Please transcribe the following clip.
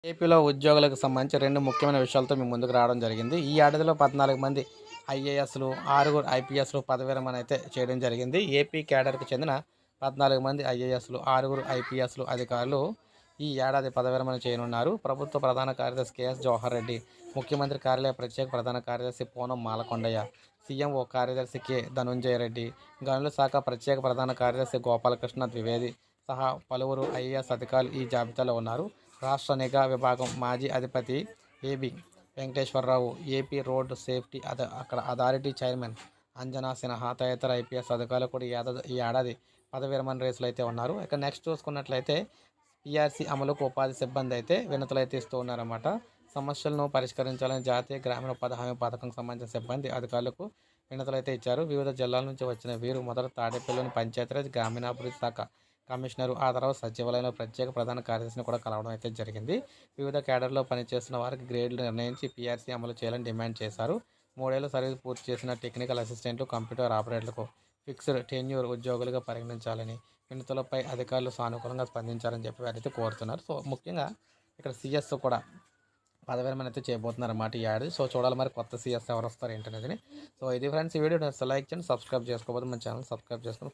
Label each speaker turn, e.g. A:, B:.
A: ఏపీలో ఉద్యోగులకు సంబంధించి 2 ముఖ్యమైన విషయాలతో మీ ముందుకు రావడం జరిగింది. ఈ ఏడాదిలో 14 మంది ఐఏఎస్‌లు, 6 ఐపీఎస్‌లు పదవి విరమణ అయితే చేయడం జరిగింది. ఏపీ క్యాడర్‌కు చెందిన 14 మంది ఐఏఎస్‌లు, 6 ఐపీఎస్‌లు అధికారులు ఈ ఏడాది పదవి విరమణ చేయనున్నారు. ప్రభుత్వ ప్రధాన కార్యదర్శి కేఎస్ జవహర్ రెడ్డి, ముఖ్యమంత్రి కార్యాలయ ప్రత్యేక ప్రధాన కార్యదర్శి పూనం మాలకొండయ్య, సీఎంఓ కార్యదర్శి కె ధనుంజయ రెడ్డి, గనుల శాఖ ప్రత్యేక ప్రధాన కార్యదర్శి గోపాలకృష్ణ ద్వివేది సహా పలువురు ఐఏఎస్ అధికారులు ఈ జాబితాలో ఉన్నారు. రాష్ట్ర నిఘా విభాగం మాజీ అధిపతి AB Venkateswararao, AP road safety authority chairman Anjana Sinha తదితర ఐపీఎస్ అధికారులు కూడా ఈ ఏడాది పదవి విరమణ రేసులు అయితే ఉన్నారు. ఇక నెక్స్ట్ చూసుకున్నట్లయితే పీఆర్సీ అమలుకు ఉపాధి సిబ్బంది అయితే వినతులు అయితే ఇస్తూ ఉన్నారన్నమాట. సమస్యలను పరిష్కరించాలని జాతీయ గ్రామీణ ఉపాధి హామీ పథకం సంబంధించిన సిబ్బంది అధికారులకు వినతులు అయితే ఇచ్చారు. వివిధ జిల్లాల నుంచి వచ్చిన వీరు మొదట తాడేపల్లిలోని పంచాయతీరాజ్ గ్రామీణాభివృద్ధి శాఖ కమిషనరు, ఆ తర్వాత సచివాలయంలో ప్రత్యేక ప్రధాన కార్యదర్శిని కూడా కలవడం అయితే జరిగింది. వివిధ క్యాడర్లో పనిచేస్తున్న వారికి గ్రేడ్లు నిర్ణయించి పీఆర్సీ అమలు చేయాలని డిమాండ్ చేశారు. 3 ఏళ్ల సర్వీస్ పూర్తి చేసిన టెక్నికల్ అసిస్టెంట్లు, కంప్యూటర్ ఆపరేటర్లకు ఫిక్స్డ్ టెన్యూర్ ఉద్యోగులుగా పరిగణించాలని, వినతులపై అధికారులు సానుకూలంగా స్పందించాలని చెప్పి వారైతే కోరుతున్నారు. సో ముఖ్యంగా ఇక్కడ సీఎస్ కూడా పదవి విరమణ అయితే చేయబోతున్నారన్నమాట ఈ ఏడాది. సో చూడాలి మరి కొత్త సీఎస్ ఎవరు వస్తారు ఏంటనేది. సో ఇది ఫ్రెండ్స్, ఈ వీడియో లైక్ చేయండి, సబ్స్క్రైబ్ చేసుకోకపోతే మన ఛానల్ సబ్స్క్రైబ్ చేసుకొని